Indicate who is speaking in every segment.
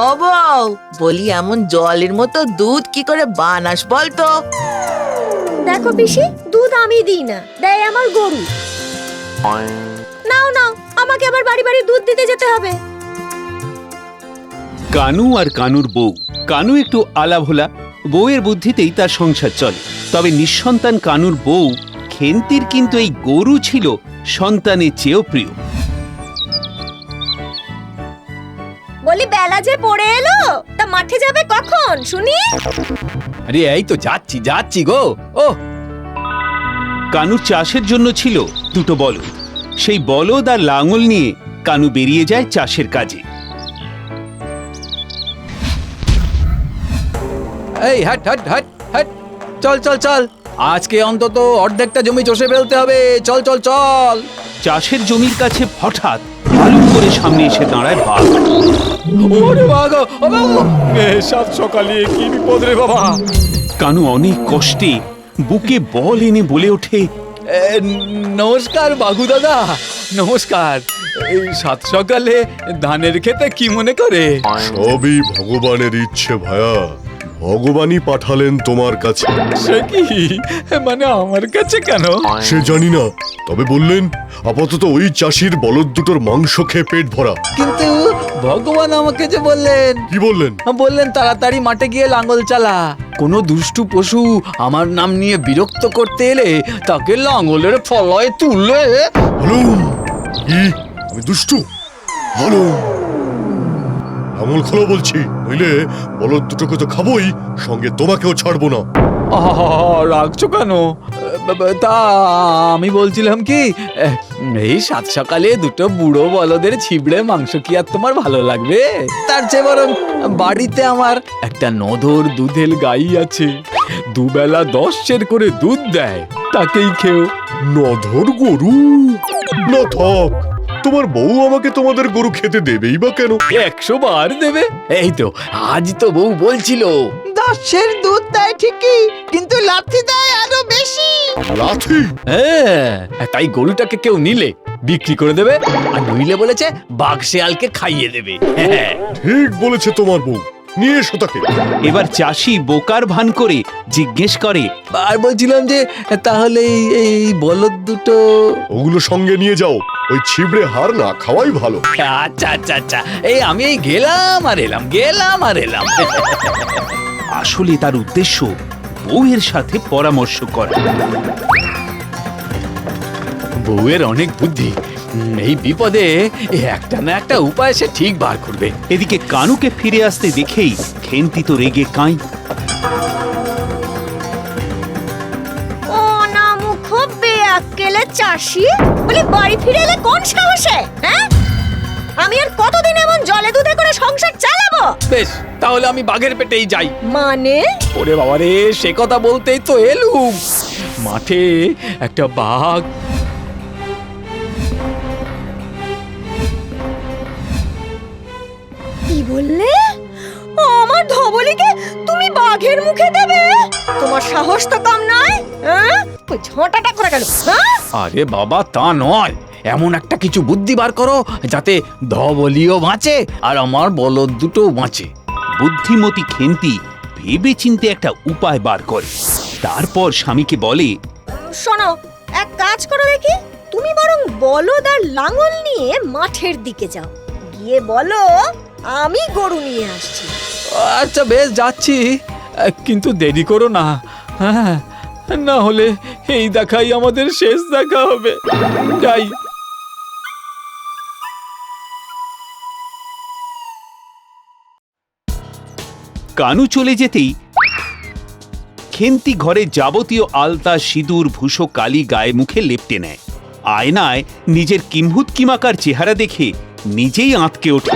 Speaker 1: ও বউ, বলি এমন জলের মতো দুধ কি করে বানাস বলতো?
Speaker 2: দেখো পিসি, দুধ আমি দিই না, দেয় আমার গরু। নাও নাও, আমাকে আবার বাড়ি বাড়ি দুধ দিতে যেতে হবে।
Speaker 3: কানু আর কানুর বউ। কানু একটু আলাভোলা, বউয়ের বুদ্ধিতেই তার সংসার চলে। তবে নিঃসন্তান কানুর বউ খেন্তির কিন্তু এই গরু ছিল সন্তানের চেয়েও প্রিয়।
Speaker 2: বলি বেলা যে পড়ে এলো, তা মাঠে যাবে কখন শুনি?
Speaker 4: আরে এই তো যাচ্ছি যাচ্ছি গো। ও
Speaker 3: কানুর চাষের জন্য ছিল দুটো বলদ। সেই বলদ আর লাঙল নিয়ে কানু বেরিয়ে যায় চাষের কাজে।
Speaker 4: এই হাট হাট হাট হাট, চল চল চল, আজকে অন্তত অর্ধেকটা জমি চষে ফেলতে হবে। চল চল চল।
Speaker 3: চাষের জমির কাছে হঠাৎ ভালু করে সামনে এসে দাঁড়ায় বাঘ।
Speaker 4: ওরে বাবা, সাত সকালে কি বিপদ রে বাবা।
Speaker 3: কানু অনেক কষ্টে বুকে বল এনে বলে ওঠে,
Speaker 4: নমস্কার বাঘু দাদা, নমস্কার। এই সাত সকালে ধানের খেতে কি মনে করে?
Speaker 5: সবই ভগবানের ইচ্ছে ভায়া, ভগবানই পাঠালেন তোমার কাছে।
Speaker 4: সে কি মানে আমার কাছে কেন?
Speaker 5: সে জানি না, তবে বললেন আপাতত ওই চাষির বলদ দুটোর মাংস খেয়ে পেট ভরা।
Speaker 4: কিন্তু ভগবান আমাকে যে বললেন,
Speaker 5: কি বললেন?
Speaker 4: বললেন তাড়াতাড়ি মাঠে গিয়ে লাঙ্গল চালা। কোনো দুষ্টু পশু আমার নাম নিয়ে বিরক্ত করতে এলে তাকে লাঙ্গলের ফলায় তুললে।
Speaker 5: হালুম, কি আমি দুষ্টু? হালুম, লাঙল খোলো বলছি, নইলে বলদ দুটোকে তো খাবোই, সঙ্গে তোমাকেও ছাড়বো না।
Speaker 4: রাখছো কেন? তা আমি বলছিলাম কি, এই সাত সকালে দুটো বুড়ো বলদের ছিবড়ে মাংস কি আর তোমার ভালো লাগবে? তার চেয়ে বরং বাড়িতে আমার একটা নধর দুধের গাই আছে, দুবেলা 10 সের করে দুধ দেয়, তাকেই খেও।
Speaker 5: নধর গরু? না থাক, তোমার বউ আমাকে তোমাদের গরু খেতে দেবেই বা কেন?
Speaker 4: 100 বার দেবে। এই তো আজ তো বউ বলছিল
Speaker 1: 10 সের দুধ দেয় ঠিকই, কিন্তু লাথি দেয় আরো বেশি।
Speaker 5: লাথি?
Speaker 4: হ্যাঁ, তাই গরুটাকে কেউ নিলে বিক্রি করে দেবে, আর নইলে বলেছে বাঘ শেয়ালকে খাইয়ে দেবে।
Speaker 5: ঠিক বলেছে তোমার বউ, নিয়ে এসো তাকে।
Speaker 3: এবার চাষি বোকার ভান করে জিজ্ঞেস করে,
Speaker 4: আর বলছিলাম যে তাহলে এই বলদ দুটো।
Speaker 5: ওগুলো সঙ্গে নিয়ে যাও, ওই ছিবড়ে হার না খাওয়াই ভালো।
Speaker 4: আচ্ছা আচ্ছা আচ্ছা, এই আমি এই গেলাম আর এলাম, গেলাম আর এলাম।
Speaker 3: আসলে তার উদ্দেশ্য বউয়ের সাথে পরামর্শ করা।
Speaker 4: বউয়ের অনেক বুদ্ধি, এই বিপদে একটা না একটা উপায় সে ঠিক বার করবে।
Speaker 3: এদিকে কানুকে ফিরে আসতে দেখেই খেন্তি তো রেগে কাঁই।
Speaker 2: ও না মুখ বেয়াক্কেলে চাষি, বলি বাড়ি ফিরে এলে কোন সাহসে? হ্যাঁ, আমি আর কতদিন এমন জলে দুধে করে সংসার চালাবো?
Speaker 4: বেশ, তাহলে আমি বাঘের পেটেই যাই।
Speaker 2: মানে?
Speaker 4: ওরে বাবা রে, সে কথা বলতেই তো এলুম। মাঠে একটা বাঘ।
Speaker 2: কি বললে? আমার ধবলিকে তুমি বাঘের মুখে দেবে? তোমার সাহস তো কম নয়। হ্যাঁ, ওই ঝোঁটাটা করে গেল। হ্যাঁ,
Speaker 4: আরে বাবা তা নয়, এমন একটা কিছু বুদ্ধি বার করো যাতে ধবলিও বাঁচে আর আমার বলদ দুটো বাঁচে।
Speaker 3: বুদ্ধিমতী খেন্তি ভেবে চিন্তে একটা উপায় বার করে। তারপর স্বামীকে বলে,
Speaker 2: শোনো, এক কাজ করো দেখি, তুমি বরং বলদ আর লাঙল নিয়ে মাঠের দিকে যাও, গিয়ে বলো আমি গরু নিয়ে আসছি।
Speaker 4: আচ্ছা বেশ, যাচ্ছি, কিন্তু দেরি করো না। হ্যাঁ, না হলে এই দেখাই আমাদের শেষ দেখা হবে। যাই।
Speaker 3: কানু চলে যেতেই খেন্তি ঘরে যাবতীয় আলতা, সিঁদুর, ভূষো, কালি গায়ে মুখে লেপটে নেয়। আয়নায় নিজের কিম্ভূত কিমাকার চেহারা দেখে নিজেই আঁতকে ওঠে।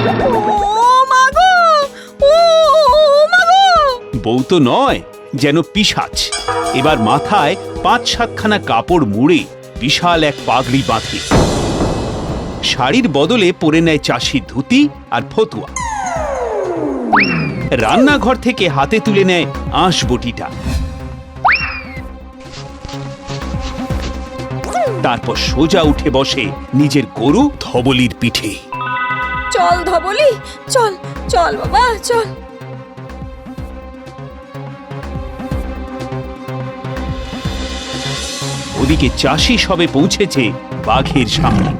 Speaker 3: বউ তো নয়, যেন পিশাচ। এবার মাথায় 5-7 খানা কাপড় মুড়ে বিশাল এক পাগড়ি বাঁধে। শাড়ির বদলে পরে নেয় চাষি ধুতি আর ফতুয়া। রান্নাঘর থেকে হাতে তুলে নেয় আঁশ বটিটা। তারপর সোজা উঠে বসে নিজের গরু ধবলির পিঠে।
Speaker 2: চল ধবলি, চল চল বাবা চল।
Speaker 3: ওদিকে চাষি সবে পৌঁছেছে বাঘের সামনে।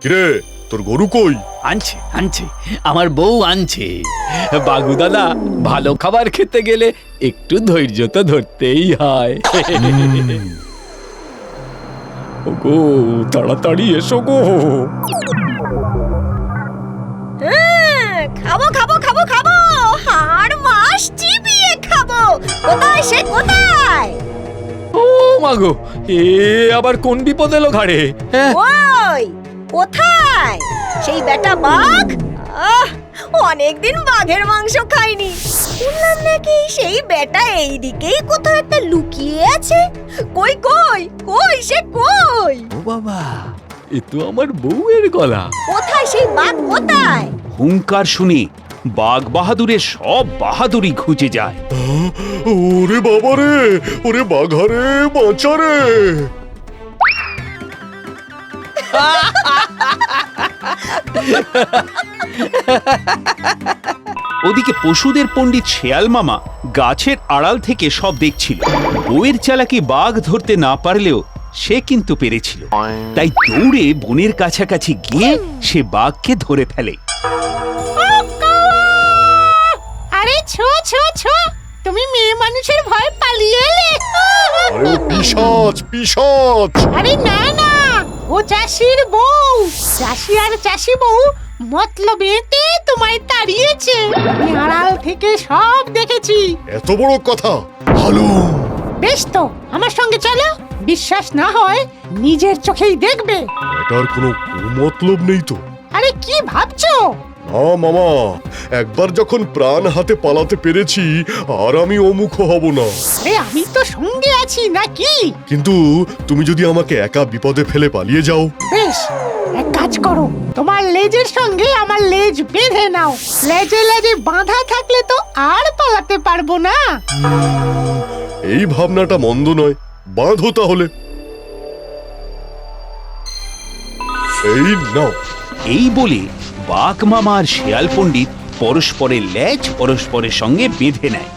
Speaker 5: কিরে, তোর গরু কই?
Speaker 4: আনছে আনছে, আমার বউ আনছে। বাঘু দাদা, ভালো খাবার খেতে গেলে একটু ধৈর্য তো ধরতেই হয়। ওগো, তাড়াতাড়ি এসো গো।
Speaker 2: খাবো খাবো খাবো খাবো, হাড় মাস চিবিয়ে খাবো। কোথায় সে কোথায়?
Speaker 4: ও মাগো, এ আবার কোন বিপদ এলো ঘাড়ে? হ্যাঁ,
Speaker 2: ওই কোথায় সেই বেটা বাঘ? অনেকদিন বাঘের মাংস খাইনি। শুনলাম নাকি সেই বেটা এইদিকেই কোথাও একটা লুকিয়ে আছে। কই কই কই সে কই?
Speaker 4: ও বাবা, এ তো আমার বউয়ের গলা।
Speaker 2: কোথায় সেই বাঘ কোথায়?
Speaker 3: হুঙ্কার শুনে বাঘ বাহাদুরের সব বাহাদুরি খুঁজে যায়।
Speaker 5: ওরে বাবা রে, ওরে বাঘারে, বাঁচা রে।
Speaker 3: ওদিকে পশুদের পণ্ডিত শেয়াল মামা গাছের আড়াল থেকে সব দেখছিল। বউয়ের চালাকি বাঘ ধরতে না পারলেও সে কিন্তু পেরেছিল। তাই দৌড়ে বনের কাছাকাছি গিয়ে সে বাঘকে ধরে ফেলে।
Speaker 6: আরে ছো ছো ছো, তুমি মেয়ে মানুষের ভয় পালিয়ে এলে?
Speaker 5: আরে ও পিশাচ, পিশাচ।
Speaker 6: আরে না না, ও চাষির বউ। চাষি আর চাষি বউ মতলবেতে তোমায় তাড়িয়েছে। আমি আড়াল থেকে সব দেখেছি।
Speaker 5: এত বড় কথা? হ্যালো,
Speaker 6: বেশ তো, আমার সঙ্গে চলো। বিশ্বাস না হয় নিজের চোখেই দেখবে।
Speaker 5: এটার কোনো মতলব নেই তো?
Speaker 6: আরে কি ভাবছো?
Speaker 5: না মামা, একবার যখন প্রাণ হাতে পালাতে পেরেছি আর আমি অমুখ হব না।
Speaker 6: আরে আমি তো সঙ্গে আছি নাকি?
Speaker 5: কিন্তু তুমি যদি আমাকে একা বিপদে ফেলে পালিয়ে যাও?
Speaker 6: বেশ, এক কাজ করো, তোমার লেজের সঙ্গে আমার লেজ বেঁধে নাও। লেজে লেজে বাঁধা থাকলে তো আর পালাতে পারবো না।
Speaker 5: এই ভাবনাটা মন্দ নয়, বাঁধো তাহলে। এই নাও।
Speaker 3: এই বলে বাঘ মামা আর শেয়াল পণ্ডিত পরস্পরের লেজ পরস্পরের সঙ্গে বেঁধে নেয়।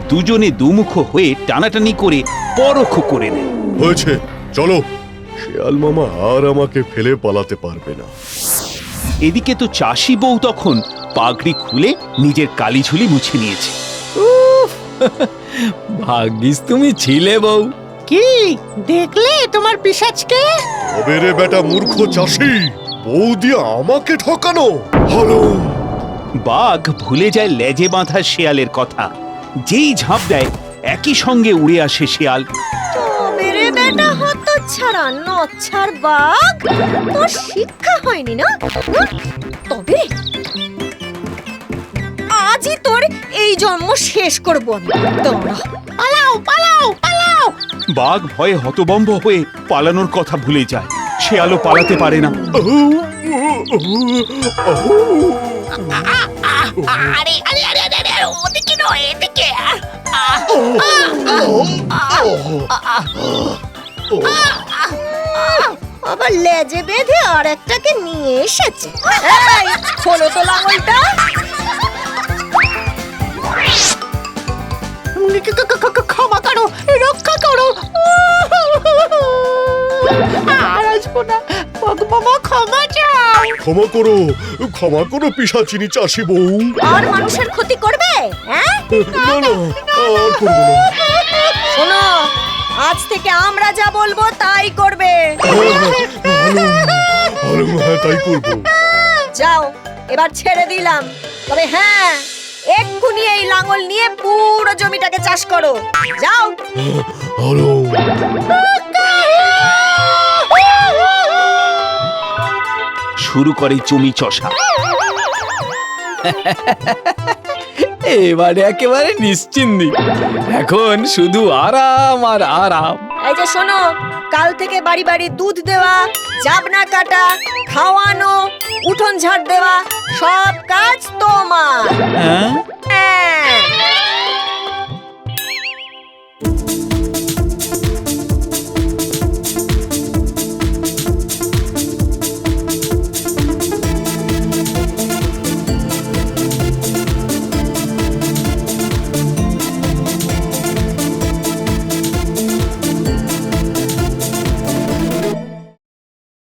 Speaker 3: দুজনে দুমুখ হয়ে টানাটানি করে পরখ করে নেয়।
Speaker 5: হয়েছে, চলো। শেয়াল মামা আর আমাকে ফেলে পালাতে পারবে না।
Speaker 3: এদিকে তো চাষি বউ তখন পাগড়ি খুলে নিজের কালিঝুলি মুছে নিয়েছে।
Speaker 4: ভাগ্যিস তুমি ছিলে বউ।
Speaker 6: কি দেখলে তোমার পিশাচকে?
Speaker 5: তবে রে বেটা মূর্খ চাষি, বউ দিয়ে আমাকে ঠকানো হলো।
Speaker 3: বাঘ ভুলে যায় লেজে বাঁধা শেয়ালের কথা। যেই ঝাঁপ দেয় একই সঙ্গে উড়ে আসে শেয়াল।
Speaker 2: তবে রে বেটা হতচ্ছাড়া নচ্ছার বাঘ, তোর শিক্ষা হয়নি না? তবে আজই তোর এই জন্ম শেষ করবো আমি। তোমরা
Speaker 6: পালাও পালাও পালাও!
Speaker 3: বাঘ ভয়ে হতবম্ব হয়ে পালানোর কথা ভুলে যায়। শেয়ালও পালাতে পারে না।
Speaker 6: আরে আরে আরে আরে, ওদিকে নয়, এদিকে।
Speaker 2: আবার লেজে বেঁধে আর একটাকে নিয়ে এসেছে। এই, খোলো তো লাঙলটা।
Speaker 6: ক্ষমা করো, রক্ষা করো। আর আসবো না, বাবা ক্ষমা চাও।
Speaker 5: ক্ষমা করো, ক্ষমা করো পিশাচিনী চাষি বউ।
Speaker 2: আর মানুষের ক্ষতি করবে? হ্যাঁ,
Speaker 5: না না, আর করবো না।
Speaker 2: শোনো, আজ থেকে আমরা যা বলবো তাই করবে।
Speaker 5: হ্যাঁ, তাই করবো।
Speaker 2: যাও, এবার ছেড়ে দিলাম। তবে হ্যাঁ, এক্ষুনি এই লাঙল নিয়ে পুরো জমিটাকে চাষ করো। যাও।
Speaker 5: হ্যালো।
Speaker 3: শুরু করে জমি চষা।
Speaker 4: এবারে একেবারে নিশ্চিন্তি। এখন শুধু আরাম আর আরাম।
Speaker 2: এই যে শোনো, কাল থেকে বাড়ি বাড়ি দুধ দেওয়া, জাবনা কাটা, খাওয়ানো, উঠোন ঝাড় দেওয়া সব কাজ তোমার।
Speaker 4: হ্যাঁ
Speaker 2: হ্যাঁ।